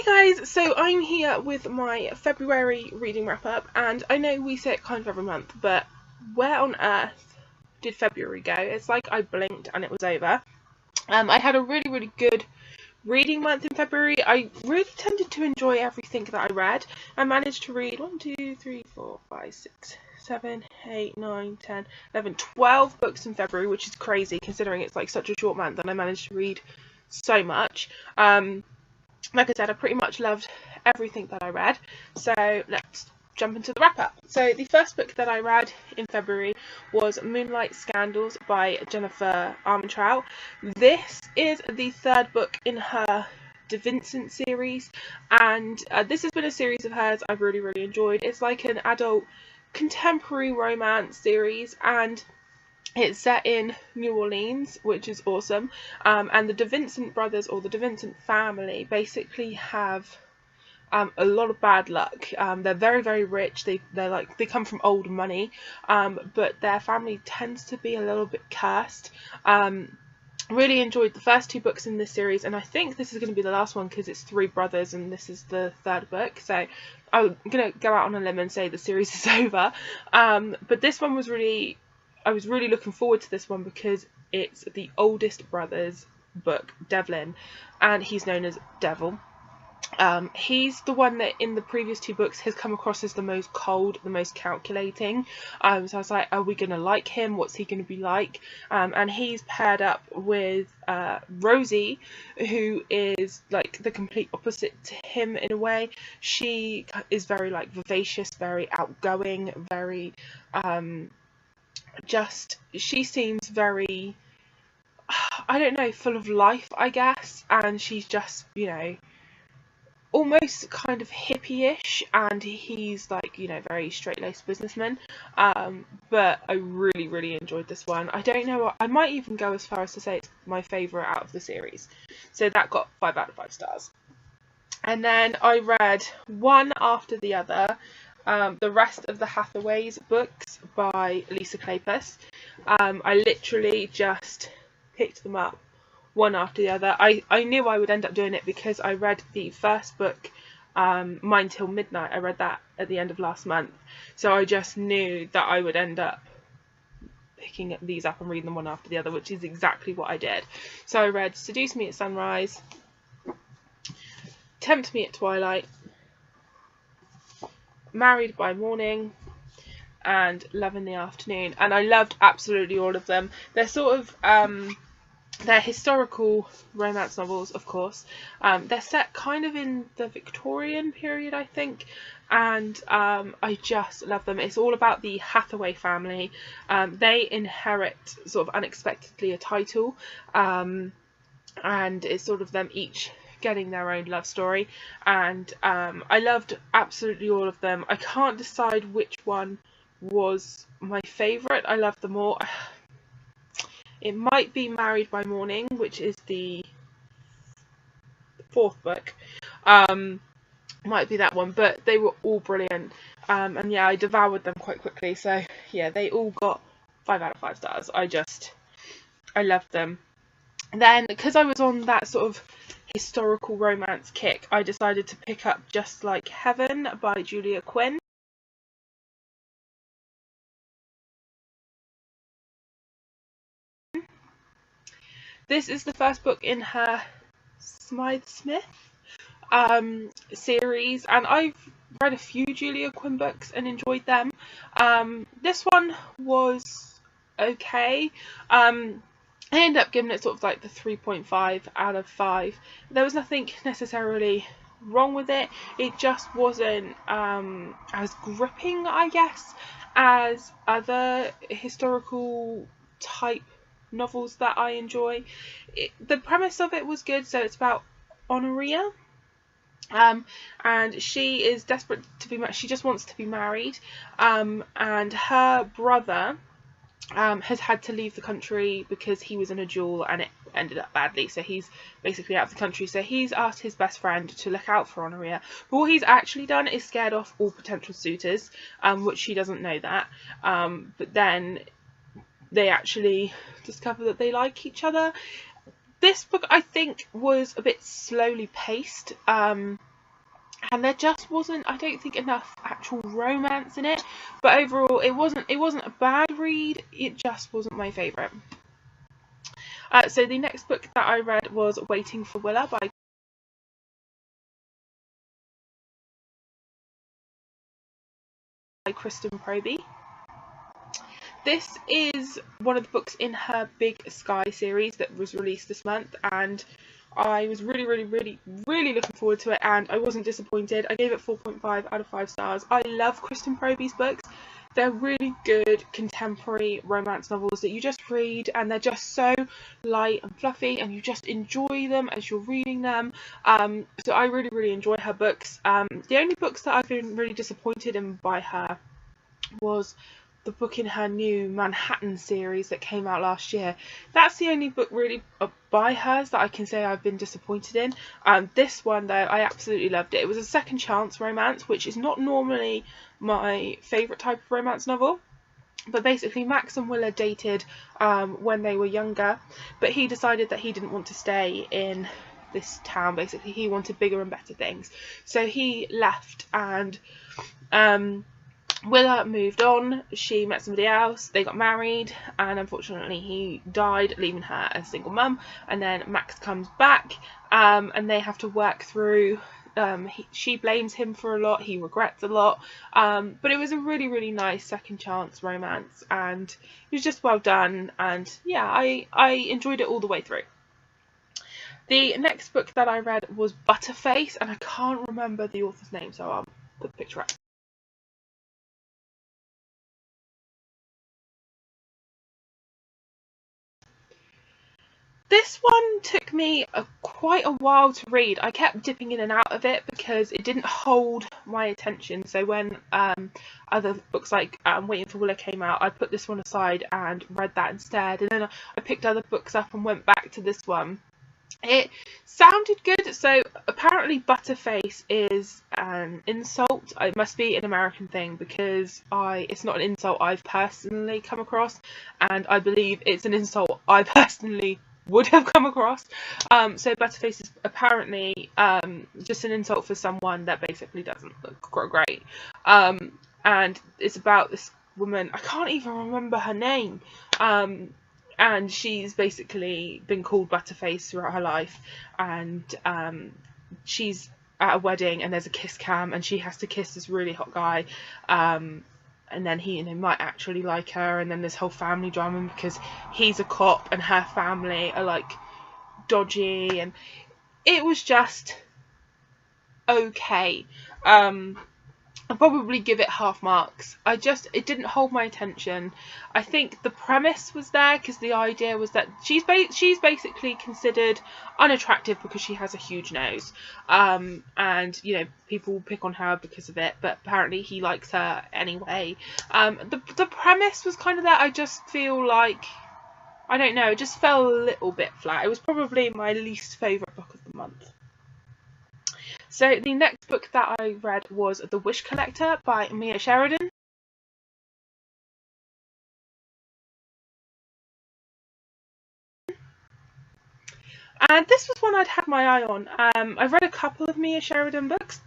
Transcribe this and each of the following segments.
Hi guys, so I'm here with my February reading wrap up, and I know we say it kind of every month, but where on earth did February go? It's like I blinked and it was over. I had a really good reading month in February. I really tended to enjoy everything that I read. I managed to read 1, 2, 3, 4, 5, 6, 7, 8, 9, 10, 11, 12 books in February, which is crazy considering it's like such a short month, and I managed to read so much. Like I said, I pretty much loved everything that I read, so let's jump into the wrap up. So the first book that I read in February was Moonlight Scandals by Jennifer Armentrout. This is the third book in her De Vincent series, and this has been a series of hers I've really enjoyed. It's like an adult contemporary romance series, and it's set in New Orleans, which is awesome. And the De Vincent brothers, or the De Vincent family, basically have a lot of bad luck. They're very rich. They come from old money, but their family tends to be a little bit cursed. Really enjoyed the first two books in this series, and I think this is going to be the last one because it's three brothers and this is the third book. So I'm going to go out on a limb and say the series is over. But this one was I was really looking forward to this one because it's the oldest brother's book, Devlin, and he's known as Devil. He's the one that in the previous two books has come across as the most cold, the most calculating. So I was like, are we going to like him? What's he going to be like? And he's paired up with Rosie, who is like the complete opposite to him in a way. She is very like vivacious, very outgoing, very she seems very, I don't know, full of life, I guess, and she's just, you know, almost kind of hippie-ish, and he's like, you know, very straight-laced businessman. But I really enjoyed this one. I don't know, I might even go as far as to say it's my favourite out of the series. So that got 5 out of 5 stars. And then I read one after the other, the rest of the Hathaways books by Lisa Kleypas. I literally just picked them up one after the other. I knew I would end up doing it because I read the first book, Mine Till Midnight. I read that at the end of last month, so I just knew that I would end up picking these up and reading them one after the other, which is exactly what I did. So I read Seduce Me at Sunrise, Tempt Me at Twilight, Married by Morning, and Love in the Afternoon, and I loved absolutely all of them. They're sort of they're historical romance novels, of course. They're set kind of in the Victorian period, I think, and I just love them. It's all about the Hathaway family. They inherit sort of unexpectedly a title, and it's sort of them each getting their own love story, and I loved absolutely all of them. I can't decide which one was my favourite. I love them all. It might be Married by Morning, which is the fourth book. Might be that one, but they were all brilliant. And yeah, I devoured them quite quickly. So yeah, they all got 5 out of 5 stars. I loved them. Then, because I was on that sort of historical romance kick, I decided to pick up Just Like Heaven by Julia Quinn. This is the first book in her Smythe Smith series, and I've read a few Julia Quinn books and enjoyed them. This one was okay. I ended up giving it sort of like the 3.5 out of 5. There was nothing necessarily wrong with it. It just wasn't as gripping, I guess, as other historical type novels that I enjoy. The premise of it was good. So it's about Honoria, and she is desperate to be she just wants to be married, and her brother has had to leave the country because he was in a duel and it ended up badly, so he's basically out of the country. So he's asked his best friend to look out for Honoria, but what he's actually done is scared off all potential suitors, which she doesn't know that, but then they actually discover that they like each other. This book, I think, was a bit slowly paced. and there just wasn't, I don't think, enough actual romance in it. But overall, it wasn't a bad read. It just wasn't my favourite. So the next book that I read was Waiting for Willa by Kristen Proby. This is one of the books in her Big Sky series that was released this month, and I was really looking forward to it, and I wasn't disappointed. I gave it 4.5 out of 5 stars. I love Kristen Proby's books. They're really good contemporary romance novels that you just read, and they're just so light and fluffy, and you just enjoy them as you're reading them. So I really enjoy her books. The only books that I've been really disappointed in by her was the book in her new Manhattan series that came out last year. That's the only book really by hers that I can say I've been disappointed in. This one though, I absolutely loved it. It was a second chance romance, which is not normally my favourite type of romance novel. But basically Max and Willa dated when they were younger, but he decided that he didn't want to stay in this town. Basically he wanted bigger and better things, so he left, and Willa moved on. She met somebody else, they got married, and unfortunately he died, leaving her a single mum. And then Max comes back, and they have to work through, she blames him for a lot, he regrets a lot, but it was a really nice second chance romance, and it was just well done, and yeah, I enjoyed it all the way through. The next book that I read was Butterface, and I can't remember the author's name, so I'll put the picture up. This one took me quite a while to read. I kept dipping in and out of it because it didn't hold my attention. So when other books like Waiting for Willa came out, I put this one aside and read that instead. And then I picked other books up and went back to this one. It sounded good. So apparently Butterface is an insult. It must be an American thing, because it's not an insult I've personally come across, and I believe it's an insult I personally would have come across. So Butterface is apparently just an insult for someone that basically doesn't look great. And it's about this woman, I can't even remember her name, and she's basically been called Butterface throughout her life, and she's at a wedding and there's a kiss cam and she has to kiss this really hot guy, and then he might actually like her, and then this whole family drama because he's a cop and her family are like dodgy, and it was just okay. I'll probably give it half marks. It didn't hold my attention. I think the premise was there because the idea was that she's basically considered unattractive because she has a huge nose, and people pick on her because of it, but apparently he likes her anyway. The premise was kind of there. I just feel like, I don't know, it just fell a little bit flat. It was probably my least favourite book of the month. So the next book that I read was The Wish Collector by Mia Sheridan. And this was one I'd had my eye on. I've read a couple of Mia Sheridan books,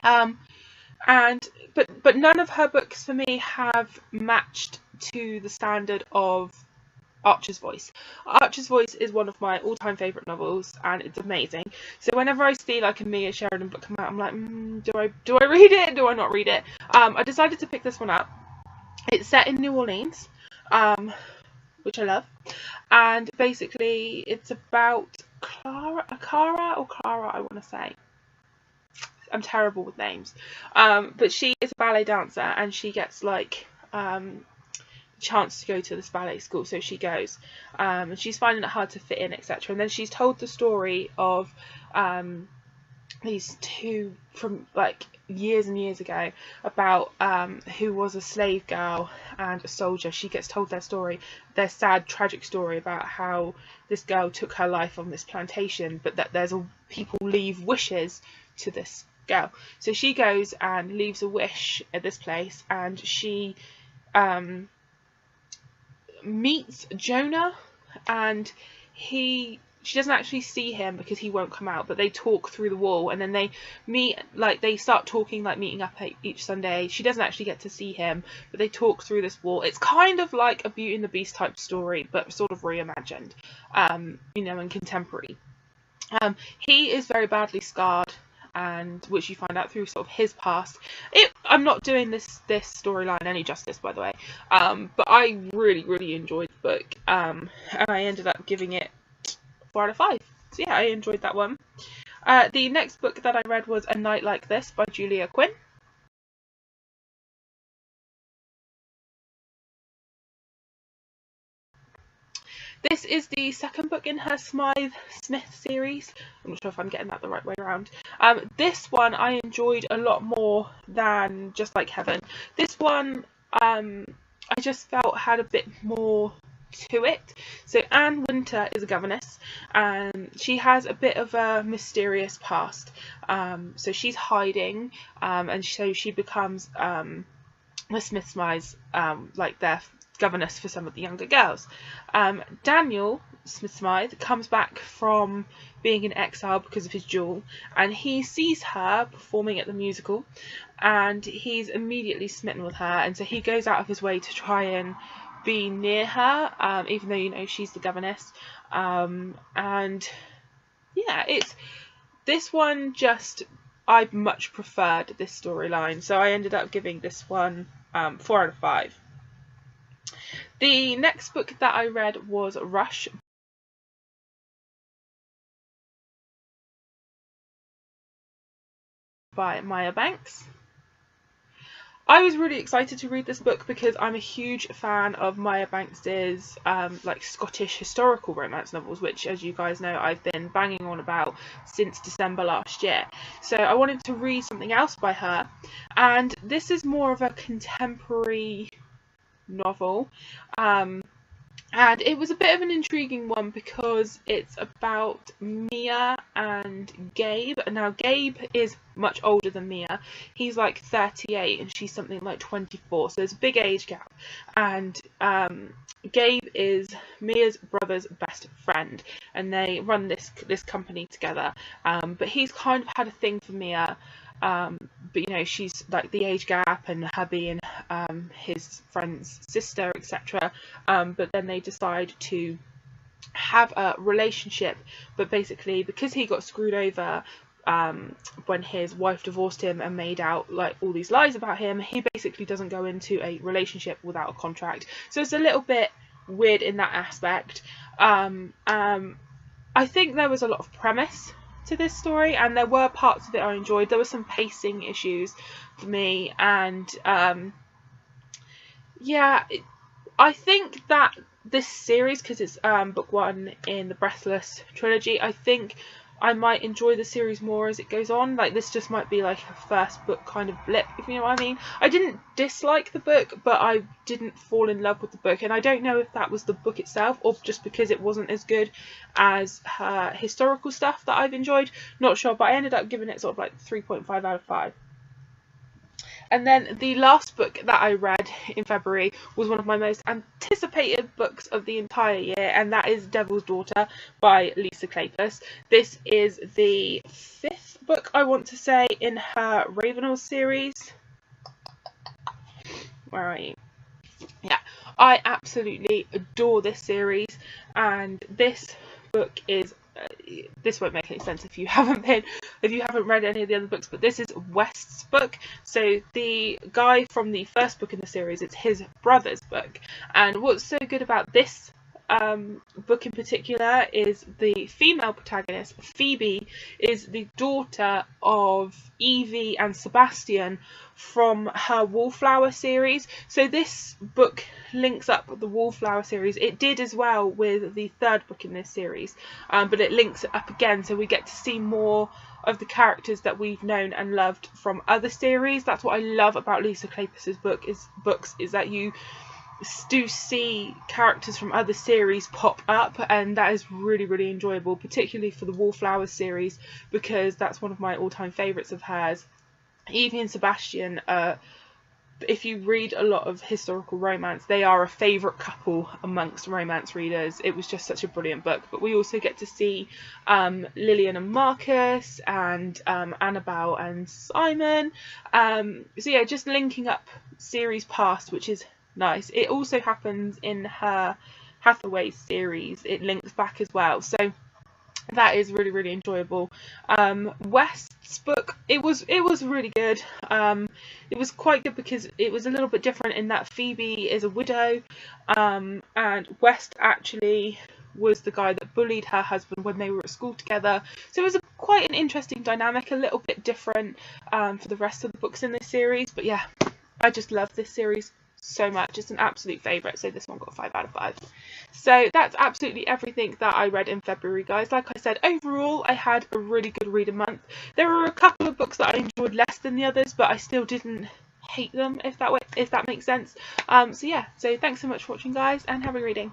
but none of her books for me have matched to the standard of Archer's Voice. Archer's Voice is one of my all-time favourite novels, and it's amazing. So whenever I see like a Mia Sheridan book come out, I'm like, do I read it? Do I not read it? I decided to pick this one up. It's set in New Orleans, which I love, and basically it's about Clara, I want to say. I'm terrible with names, but she is a ballet dancer, and she gets like chance to go to this ballet school, so she goes, and she's finding it hard to fit in, etc. And then she's told the story of these two from like years and years ago, about who was a slave girl and a soldier. She gets told their story, their sad tragic story, about how this girl took her life on this plantation, but that people leave wishes to this girl. So she goes and leaves a wish at this place, and she meets Jonah, and she doesn't actually see him because he won't come out, but they talk through the wall, and then they meet, like they start talking, like meeting up each Sunday. She doesn't actually get to see him, but they talk through this wall. It's kind of like a Beauty and the Beast type story, but sort of reimagined, you know, and contemporary. He is very badly scarred, and which you find out through sort of his past. I'm not doing this storyline any justice, by the way, but I really enjoyed the book, and I ended up giving it 4 out of 5. So yeah, I enjoyed that one. The next book that I read was A Night Like This by Julia Quinn. This is the second book in her Smythe Smith series. I'm not sure if I'm getting that the right way around. This one I enjoyed a lot more than Just Like Heaven. This one I just felt had a bit more to it. So Anne Winter is a governess, and she has a bit of a mysterious past. So she's hiding, and so she becomes the Smith Smythes, like their governess for some of the younger girls. Daniel Smith Smythe comes back from being in exile because of his duel, and he sees her performing at the musical, and he's immediately smitten with her, and so he goes out of his way to try and be near her, even though, you know, she's the governess. And yeah, it's this one, just I much preferred this storyline, so I ended up giving this one 4 out of 5. The next book that I read was Rush by Maya Banks. I was really excited to read this book because I'm a huge fan of Maya Banks's like Scottish historical romance novels, which, as you guys know, I've been banging on about since December last year. So I wanted to read something else by her, and this is more of a contemporary novel. And it was a bit of an intriguing one because it's about Mia and Gabe. Now, Gabe is much older than Mia. He's like 38 and she's something like 24. So there's a big age gap. And Gabe is Mia's brother's best friend. And they run this company together. But he's kind of had a thing for Mia. But you know, she's like the age gap and her being his friend's sister, etc. But then they decide to have a relationship, but basically because he got screwed over when his wife divorced him and made out like all these lies about him, he basically doesn't go into a relationship without a contract. So it's a little bit weird in that aspect. I think there was a lot of premise to this story, and there were parts of it I enjoyed. There were some pacing issues for me, and yeah, I think that this series, because it's book 1 in the Breathless trilogy, I think I might enjoy the series more as it goes on. Like, this just might be like a first book kind of blip, if you know what I mean. I didn't dislike the book, but I didn't fall in love with the book, and I don't know if that was the book itself or just because it wasn't as good as her historical stuff that I've enjoyed. Not sure, but I ended up giving it sort of like 3.5 out of 5. And then the last book that I read in February was one of my most anticipated books of the entire year, and that is Devil's Daughter by Lisa Kleypas. This is the 5th book, I want to say, in her Ravenel series. Where are you? Yeah, I absolutely adore this series, and this book is this won't make any sense if you haven't read any of the other books, but this is West's book. So the guy from the first book in the series, it's his brother's book, and what's so good about this book in particular is the female protagonist, Phoebe, is the daughter of Evie and Sebastian from her Wallflower series. So this book links up with the Wallflower series. It did as well with the 3rd book in this series, but it links it up again, so we get to see more of the characters that we've known and loved from other series. That's what I love about Lisa Kleypas's books is that you do see characters from other series pop up, and that is really enjoyable, particularly for the Wallflowers series, because that's one of my all-time favourites of hers. Evie and Sebastian are if you read a lot of historical romance, they are a favourite couple amongst romance readers. It was just such a brilliant book. But we also get to see Lillian and Marcus, and Annabelle and Simon. So yeah, just linking up series past, which is nice. It also happens in her Hathaway series. It links back as well. So that is really, really enjoyable. West's book, it was really good. It was quite good because it was a little bit different in that Phoebe is a widow, and West actually was the guy that bullied her husband when they were at school together. So it was quite an interesting dynamic, a little bit different for the rest of the books in this series. But yeah, I just love this series so much. It's an absolute favourite, so this one got 5 out of 5. So that's absolutely everything that I read in February, guys. Like I said, overall I had a really good reading month. There were a couple of books that I enjoyed less than the others, but I still didn't hate them, if that makes sense. So yeah, so thanks so much for watching, guys, and happy reading.